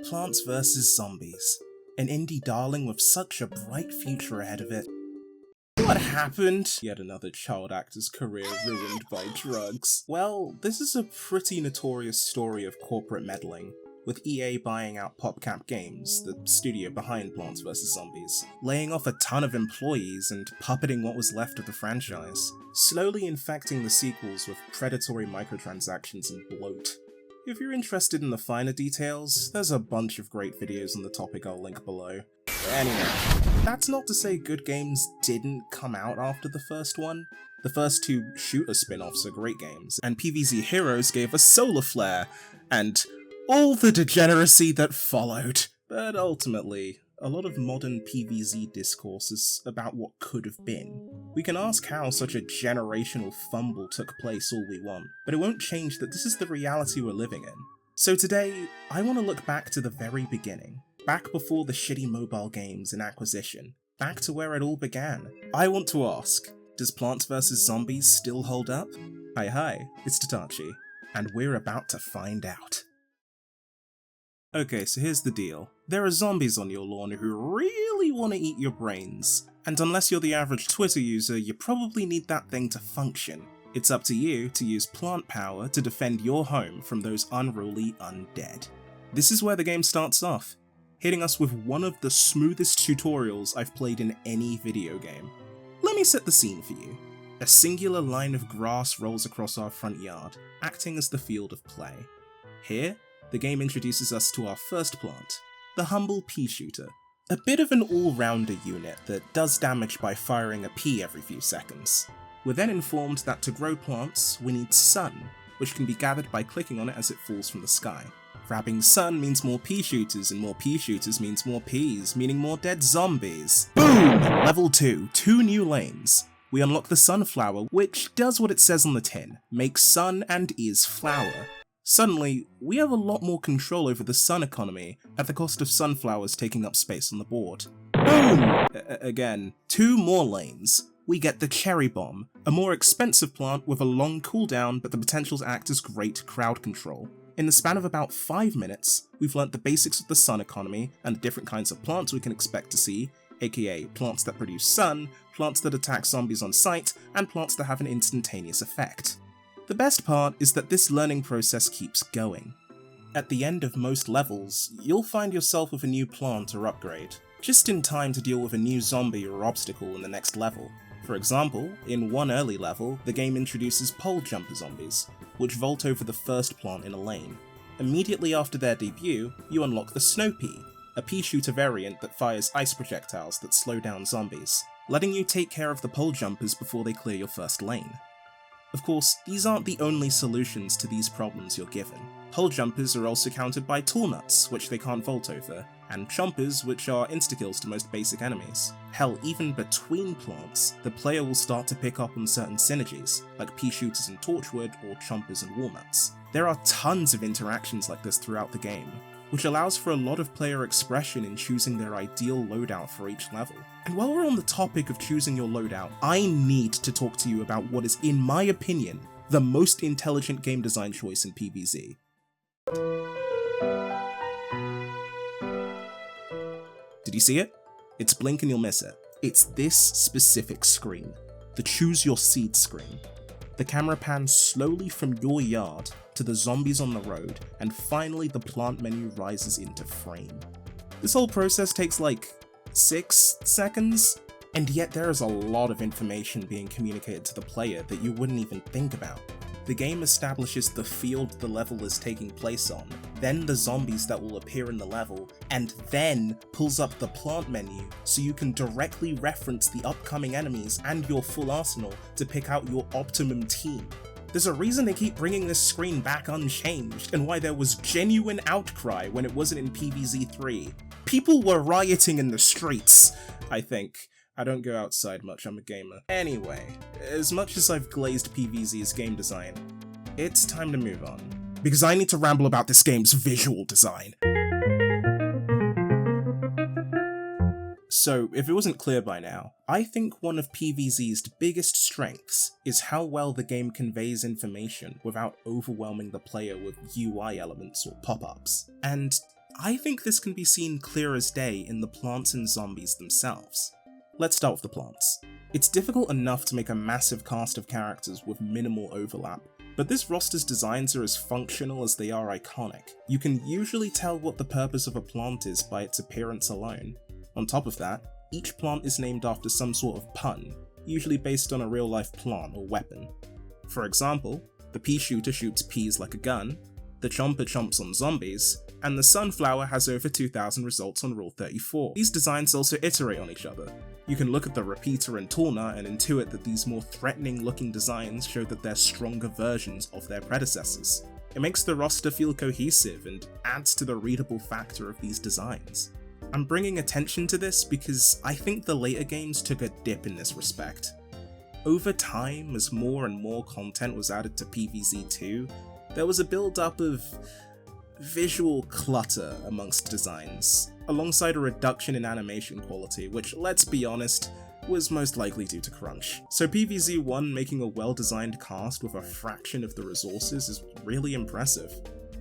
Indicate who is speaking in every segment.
Speaker 1: Plants vs. Zombies. An indie darling with such a bright future ahead of it. What happened? Yet another child actor's career ruined by drugs. Well, this is a pretty notorious story of corporate meddling, with EA buying out PopCap Games, the studio behind Plants vs. Zombies, laying off a ton of employees and puppeting what was left of the franchise, slowly infecting the sequels with predatory microtransactions and bloat. If you're interested in the finer details, there's a bunch of great videos on the topic I'll link below. Anyway, that's not to say good games didn't come out after the first one. The first two shooter spin-offs are great games, and PvZ Heroes gave us Solar Flare, and all the degeneracy that followed. But ultimately, a lot of modern PvZ discourse is about what could have been. We can ask how such a generational fumble took place all we want, but it won't change that this is the reality we're living in. So today, I want to look back to the very beginning, back before the shitty mobile games and acquisition, back to where it all began. I want to ask, does Plants vs. Zombies still hold up? Hi, it's Datache, and we're about to find out. Okay, so here's the deal. There are zombies on your lawn who really want to eat your brains, and unless you're the average Twitter user, you probably need that thing to function. It's up to you to use plant power to defend your home from those unruly undead. This is where the game starts off, hitting us with one of the smoothest tutorials I've played in any video game. Let me set the scene for you. A singular line of grass rolls across our front yard, acting as the field of play. Here, the game introduces us to our first plant, the humble pea shooter. A bit of an all-rounder unit that does damage by firing a pea every few seconds. We're then informed that to grow plants, we need sun, which can be gathered by clicking on it as it falls from the sky. Grabbing sun means more pea shooters, and more pea shooters means more peas, meaning more dead zombies. Boom! Level 2, 2 new lanes. We unlock the sunflower, which does what it says on the tin, makes sun and is flower. Suddenly, we have a lot more control over the sun economy, at the cost of sunflowers taking up space on the board. Boom! Again, 2 more lanes. We get the cherry bomb, a more expensive plant with a long cooldown but the potential to act as great crowd control. In the span of about 5 minutes, we've learnt the basics of the sun economy and the different kinds of plants we can expect to see, aka plants that produce sun, plants that attack zombies on sight, and plants that have an instantaneous effect. The best part is that this learning process keeps going. At the end of most levels, you'll find yourself with a new plant or upgrade, just in time to deal with a new zombie or obstacle in the next level. For example, in one early level, the game introduces pole jumper zombies, which vault over the first plant in a lane. Immediately after their debut, you unlock the snow pea, a pea shooter variant that fires ice projectiles that slow down zombies, letting you take care of the pole jumpers before they clear your first lane. Of course, these aren't the only solutions to these problems you're given. Pole jumpers are also countered by tool nuts, which they can't vault over, and chompers, which are insta-kills to most basic enemies. Hell, even between plants, the player will start to pick up on certain synergies, like pea shooters and torchwood, or chompers and walnuts. There are tons of interactions like this throughout the game, which allows for a lot of player expression in choosing their ideal loadout for each level. And while we're on the topic of choosing your loadout, I need to talk to you about what is, in my opinion, the most intelligent game design choice in PvZ. Did you see it? It's blink and you'll miss it. It's this specific screen, the choose your seed screen. The camera pans slowly from your yard to the zombies on the road, and finally the plant menu rises into frame. This whole process takes like 6 seconds, and yet there is a lot of information being communicated to the player that you wouldn't even think about. The game establishes the field the level is taking place on, then the zombies that will appear in the level, and then pulls up the plant menu so you can directly reference the upcoming enemies and your full arsenal to pick out your optimum team. There's a reason they keep bringing this screen back unchanged, and why there was genuine outcry when it wasn't in PvZ 3. People were rioting in the streets, I think. I don't go outside much, I'm a gamer. Anyway, as much as I've glazed PvZ's game design, it's time to move on, because I need to ramble about this game's visual design. So So, if it wasn't clear by now, I think one of PvZ's biggest strengths is how well the game conveys information without overwhelming the player with UI elements or pop-ups. And I think this can be seen clear as day in the plants and zombies themselves. Let's start with the plants. It's difficult enough to make a massive cast of characters with minimal overlap, but this roster's designs are as functional as they are iconic. You can usually tell what the purpose of a plant is by its appearance alone. On top of that, each plant is named after some sort of pun, usually based on a real-life plant or weapon. For example, the pea shooter shoots peas like a gun, the chomper chomps on zombies, and the sunflower has over 2,000 results on Rule 34. These designs also iterate on each other. You can look at the repeater and Torna and intuit that these more threatening looking designs show that they're stronger versions of their predecessors. It makes the roster feel cohesive and adds to the readable factor of these designs. I'm bringing attention to this because I think the later games took a dip in this respect. Over time, as more and more content was added to PvZ2, there was a build-up of visual clutter amongst designs, alongside a reduction in animation quality, which, let's be honest, was most likely due to crunch. So PvZ1 making a well-designed cast with a fraction of the resources is really impressive.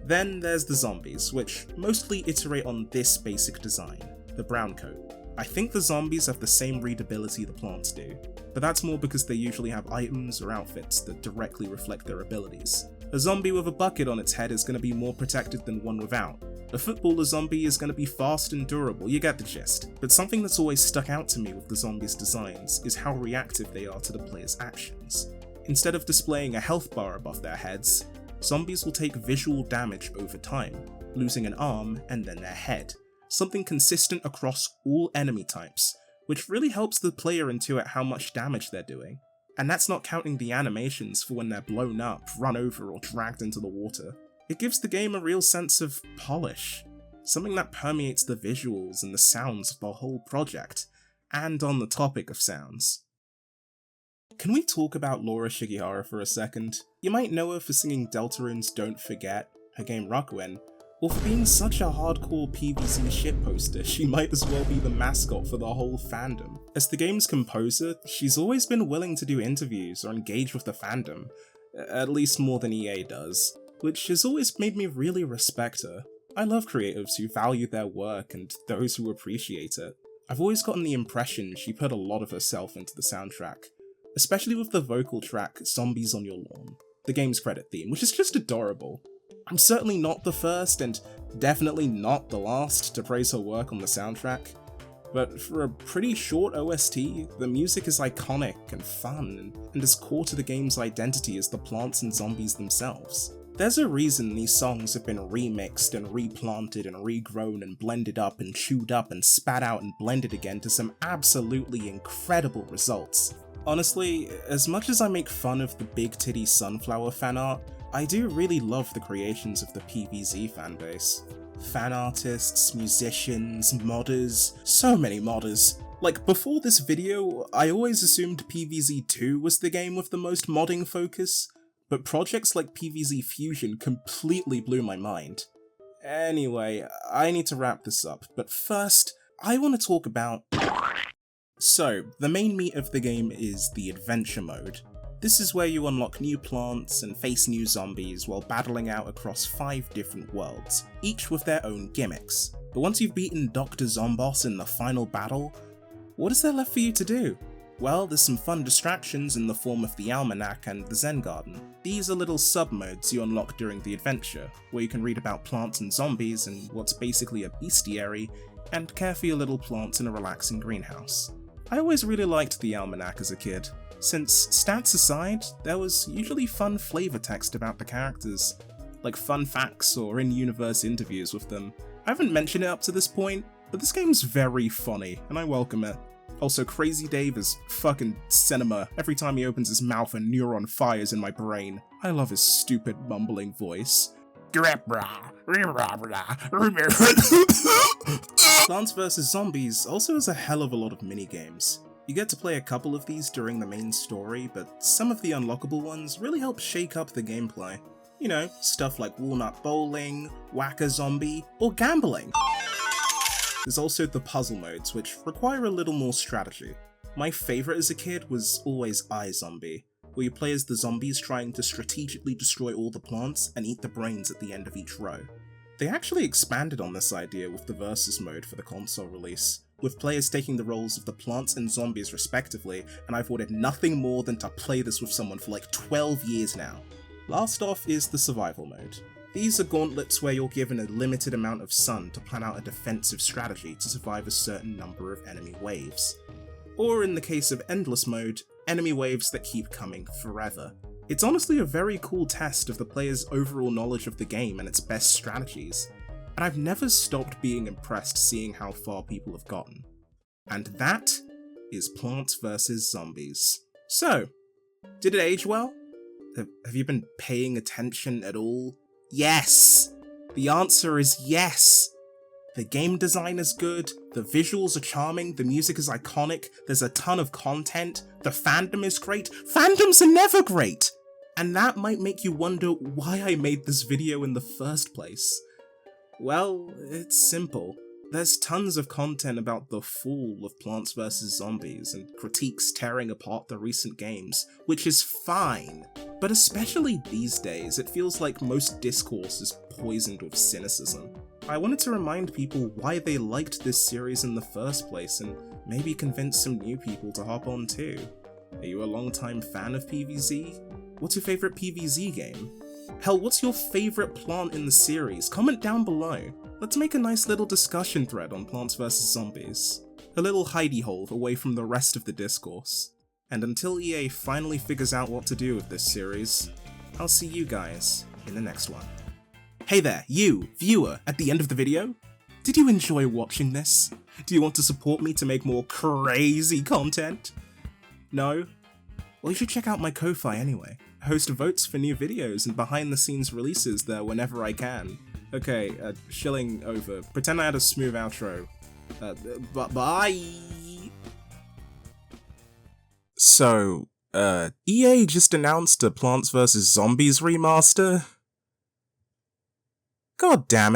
Speaker 1: Then there's the zombies, which mostly iterate on this basic design, the brown coat. I think the zombies have the same readability the plants do, but that's more because they usually have items or outfits that directly reflect their abilities. A zombie with a bucket on its head is going to be more protected than one without. A footballer zombie is going to be fast and durable, you get the gist. But something that's always stuck out to me with the zombies' designs is how reactive they are to the player's actions. Instead of displaying a health bar above their heads, zombies will take visual damage over time, losing an arm and then their head. Something consistent across all enemy types, which really helps the player intuit how much damage they're doing. And that's not counting the animations for when they're blown up, run over, or dragged into the water. It gives the game a real sense of polish, something that permeates the visuals and the sounds of the whole project. And on the topic of sounds, can we talk about Laura Shigihara for a second? You might know her for singing Deltarune's Don't Forget, her game Rakuin, or for being such a hardcore PvZ shitposter, she might as well be the mascot for the whole fandom. As the game's composer, she's always been willing to do interviews or engage with the fandom, at least more than EA does, which has always made me really respect her. I love creatives who value their work and those who appreciate it. I've always gotten the impression she put a lot of herself into the soundtrack, especially with the vocal track Zombies on Your Lawn, the game's credit theme, which is just adorable. I'm certainly not the first, and definitely not the last, to praise her work on the soundtrack, but for a pretty short OST, the music is iconic and fun, and as core to the game's identity as the plants and zombies themselves. There's a reason these songs have been remixed and replanted and regrown and blended up and chewed up and spat out and blended again to some absolutely incredible results. Honestly, as much as I make fun of the big titty sunflower fanart, I do really love the creations of the PvZ fanbase. Fan artists, musicians, modders, so many modders. Like, before this video, I always assumed PvZ2 was the game with the most modding focus, but projects like PvZ Fusion completely blew my mind. Anyway, I need to wrap this up, but first, I want to talk about... So, the main meat of the game is the adventure mode. This is where you unlock new plants and face new zombies while battling out across 5 different worlds, each with their own gimmicks. But once you've beaten Dr. Zomboss in the final battle, what is there left for you to do? Well, there's some fun distractions in the form of the Almanac and the Zen Garden. These are little sub-modes you unlock during the adventure, where you can read about plants and zombies in what's basically a bestiary, and care for your little plants in a relaxing greenhouse. I always really liked the Almanac as a kid. Since, stats aside, there was usually fun flavor text about the characters, like fun facts or in-universe interviews with them. I haven't mentioned it up to this point, but this game's very funny, and I welcome it. Also, Crazy Dave is fucking cinema. Every time he opens his mouth, a neuron fires in my brain. I love his stupid mumbling voice. Plants vs. Zombies also has a hell of a lot of minigames. You get to play a couple of these during the main story, but some of the unlockable ones really help shake up the gameplay. You know, stuff like walnut bowling, whack-a-zombie, or gambling. There's also the puzzle modes, which require a little more strategy. My favourite as a kid was always iZombie, where you play as the zombies trying to strategically destroy all the plants and eat the brains at the end of each row. They actually expanded on this idea with the Versus mode for the console release, with players taking the roles of the plants and zombies respectively, and I've wanted nothing more than to play this with someone for like 12 years now. Last off is the survival mode. These are gauntlets where you're given a limited amount of sun to plan out a defensive strategy to survive a certain number of enemy waves. Or in the case of endless mode, enemy waves that keep coming forever. It's honestly a very cool test of the player's overall knowledge of the game and its best strategies, and I've never stopped being impressed seeing how far people have gotten. And that is Plants vs Zombies. So, did it age well? Have you been paying attention at all? Yes! The answer is yes! The game design is good, the visuals are charming, the music is iconic, there's a ton of content, the fandom is great. Fandoms are never great! And that might make you wonder why I made this video in the first place. Well, it's simple. There's tons of content about the fall of Plants vs Zombies and critiques tearing apart the recent games, which is fine. But especially these days, it feels like most discourse is poisoned with cynicism. I wanted to remind people why they liked this series in the first place and maybe convince some new people to hop on too. Are you a long-time fan of PvZ? What's your favourite PvZ game? Hell, what's your favourite plant in the series? Comment down below. Let's make a nice little discussion thread on Plants vs Zombies. A little hidey hole away from the rest of the discourse. And until EA finally figures out what to do with this series, I'll see you guys in the next one. Hey there, you, viewer, at the end of the video? Did you enjoy watching this? Do you want to support me to make more crazy content? No? Well, you should check out my Ko-Fi anyway. I host votes for new videos and behind the scenes releases there whenever I can. Okay, shilling over. Pretend I had a smooth outro. Bye! So, EA just announced a Plants vs Zombies remaster? God damn it.